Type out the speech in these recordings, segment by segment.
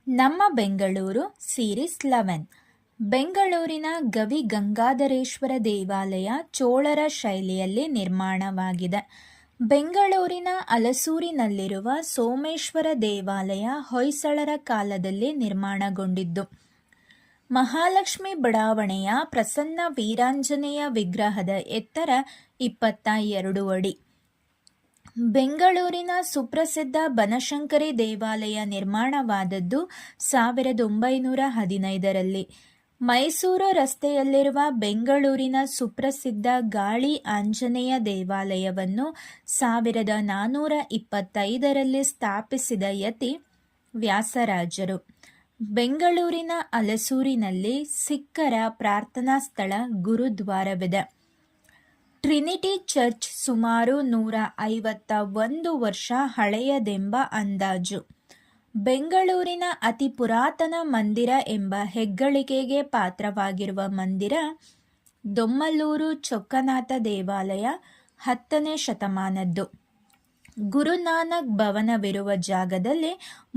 ನಮ್ಮ ಬೆಂಗಳೂರು ಸೀರೀಸ್ 11. ಬೆಂಗಳೂರಿನ ಗವಿ ಗಂಗಾಧರೇಶ್ವರ ದೇವಾಲಯ ಚೋಳರ ಶೈಲಿಯಲ್ಲಿ ನಿರ್ಮಾಣವಾಗಿದೆ. ಬೆಂಗಳೂರಿನ ಅಲಸೂರಿನಲ್ಲಿರುವ ಸೋಮೇಶ್ವರ ದೇವಾಲಯ ಹೊಯ್ಸಳರ ಕಾಲದಲ್ಲಿ ನಿರ್ಮಾಣಗೊಂಡಿದ್ದು. ಮಹಾಲಕ್ಷ್ಮಿ ಬಡಾವಣೆಯ ಪ್ರಸನ್ನ ವೀರಾಂಜನೇಯ ವಿಗ್ರಹದ ಎತ್ತರ 22 ಅಡಿ. ಬೆಂಗಳೂರಿನ ಸುಪ್ರಸಿದ್ಧ ಬನಶಂಕರಿ ದೇವಾಲಯ ನಿರ್ಮಾಣವಾದದ್ದು 1915ರಲ್ಲಿ. ಮೈಸೂರು ರಸ್ತೆಯಲ್ಲಿರುವ ಬೆಂಗಳೂರಿನ ಸುಪ್ರಸಿದ್ಧ ಗಾಳಿ ಆಂಜನೇಯ ದೇವಾಲಯವನ್ನು 1425ರಲ್ಲಿ ಸ್ಥಾಪಿಸಿದ ಯತಿ ವ್ಯಾಸರಾಜರು. ಬೆಂಗಳೂರಿನ ಅಲಸೂರಿನಲ್ಲಿ ಸಿಖ್ಖರ ಪ್ರಾರ್ಥನಾ ಸ್ಥಳ ಗುರುದ್ವಾರವಿದೆ. ಟ್ರಿನಿಟಿ ಚರ್ಚ್ ಸುಮಾರು 151 ವರ್ಷ ಹಳೆಯದೆಂಬ ಅಂದಾಜು. ಬೆಂಗಳೂರಿನ ಅತಿ ಪುರಾತನ ಮಂದಿರ ಎಂಬ ಹೆಗ್ಗಳಿಕೆಗೆ ಪಾತ್ರವಾಗಿರುವ ಮಂದಿರ ದೊಮ್ಮಲೂರು ಚೊಕ್ಕನಾಥ ದೇವಾಲಯ 10ನೇ ಶತಮಾನದ್ದು. ಗುರುನಾನಕ್ ಭವನವಿರುವ ಜಾಗದಲ್ಲಿ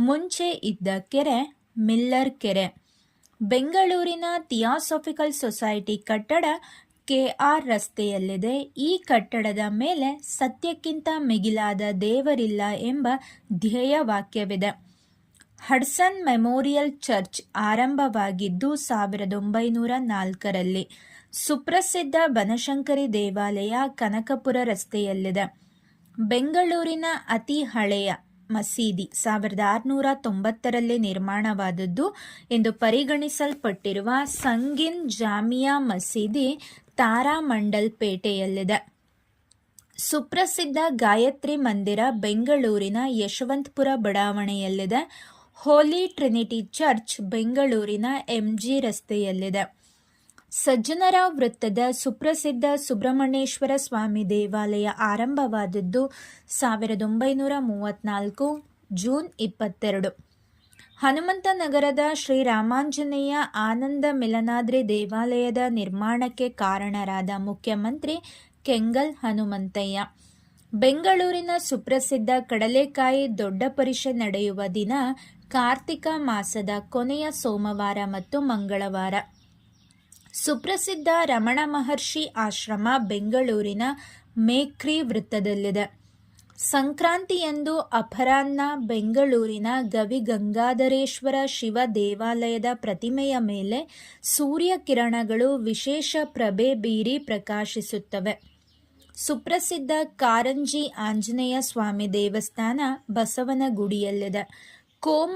ಮುಂಚೆ ಇದ್ದ ಕೆರೆ ಮಿಲ್ಲರ್ ಕೆರೆ. ಬೆಂಗಳೂರಿನ ಥಿಯಾಸಾಫಿಕಲ್ ಸೊಸೈಟಿ ಕಟ್ಟಡ KR ರಸ್ತೆಯಲ್ಲಿದೆ. ಈ ಕಟ್ಟಡದ ಮೇಲೆ ಸತ್ಯಕ್ಕಿಂತ ಮಿಗಿಲಾದ ದೇವರಿಲ್ಲ ಎಂಬ ಧ್ಯೇಯವಾಕ್ಯವಿದೆ. ಹಡ್ಸನ್ ಮೆಮೋರಿಯಲ್ ಚರ್ಚ್ ಆರಂಭವಾಗಿದ್ದು 1904ರಲ್ಲಿ. ಸುಪ್ರಸಿದ್ಧ ಬನಶಂಕರಿ ದೇವಾಲಯ ಕನಕಪುರ ರಸ್ತೆಯಲ್ಲಿದೆ. ಬೆಂಗಳೂರಿನ ಅತಿ ಹಳೆಯ ಮಸೀದಿ 1690ರಲ್ಲಿ ನಿರ್ಮಾಣವಾದದ್ದು ಎಂದು ಪರಿಗಣಿಸಲ್ಪಟ್ಟಿರುವ ಸಂಗಿನ್ ಜಾಮಿಯಾ ಮಸೀದಿ ತಾರಾಮಂಡಲ್ ಪೇಟೆಯಲ್ಲಿದೆ. ಸುಪ್ರಸಿದ್ಧ ಗಾಯತ್ರಿ ಮಂದಿರ ಬೆಂಗಳೂರಿನ ಯಶವಂತಪುರ ಬಡಾವಣೆಯಲ್ಲಿದೆ. ಹೋಲಿ ಟ್ರಿನಿಟಿ ಚರ್ಚ್ ಬೆಂಗಳೂರಿನ MG ರಸ್ತೆಯಲ್ಲಿದೆ. ಸಜ್ಜನರಾವ್ ವೃತ್ತದ ಸುಪ್ರಸಿದ್ಧ ಸುಬ್ರಹ್ಮಣ್ಯೇಶ್ವರ ಸ್ವಾಮಿ ದೇವಾಲಯ ಆರಂಭವಾದದ್ದು 1934 ಜೂನ್ 22. ಹನುಮಂತನಗರದ ಶ್ರೀರಾಮಾಂಜನೇಯ ಆನಂದ ಮಿಲನಾದ್ರಿ ದೇವಾಲಯದ ನಿರ್ಮಾಣಕ್ಕೆ ಕಾರಣರಾದ ಮುಖ್ಯಮಂತ್ರಿ ಕೆಂಗಲ್ ಹನುಮಂತಯ್ಯ. ಬೆಂಗಳೂರಿನ ಸುಪ್ರಸಿದ್ಧ ಕಡಲೆಕಾಯಿ ದೊಡ್ಡ ಪರಿಷೆ ನಡೆಯುವ ದಿನ ಕಾರ್ತಿಕ ಮಾಸದ ಕೊನೆಯ ಸೋಮವಾರ ಮತ್ತು ಮಂಗಳವಾರ. ಸುಪ್ರಸಿದ್ಧ ರಮಣ ಮಹರ್ಷಿ ಆಶ್ರಮ ಬೆಂಗಳೂರಿನ ಮೇಖ್ರಿ ವೃತ್ತದಲ್ಲಿದೆ. ಸಂಕ್ರಾಂತಿಯಂದು ಅಪರಾಹ್ನ ಬೆಂಗಳೂರಿನ ಗವಿ ಗಂಗಾಧರೇಶ್ವರ ಶಿವ ದೇವಾಲಯದ ಪ್ರತಿಮೆಯ ಮೇಲೆ ಸೂರ್ಯ ಕಿರಣಗಳು ವಿಶೇಷ ಪ್ರಭೆ ಬೀರಿ ಪ್ರಕಾಶಿಸುತ್ತವೆ. ಸುಪ್ರಸಿದ್ಧ ಕಾರಂಜಿ ಆಂಜನೇಯ ಸ್ವಾಮಿ ದೇವಸ್ಥಾನ ಬಸವನಗುಡಿಯಲ್ಲಿದೆ. ಕೋಮು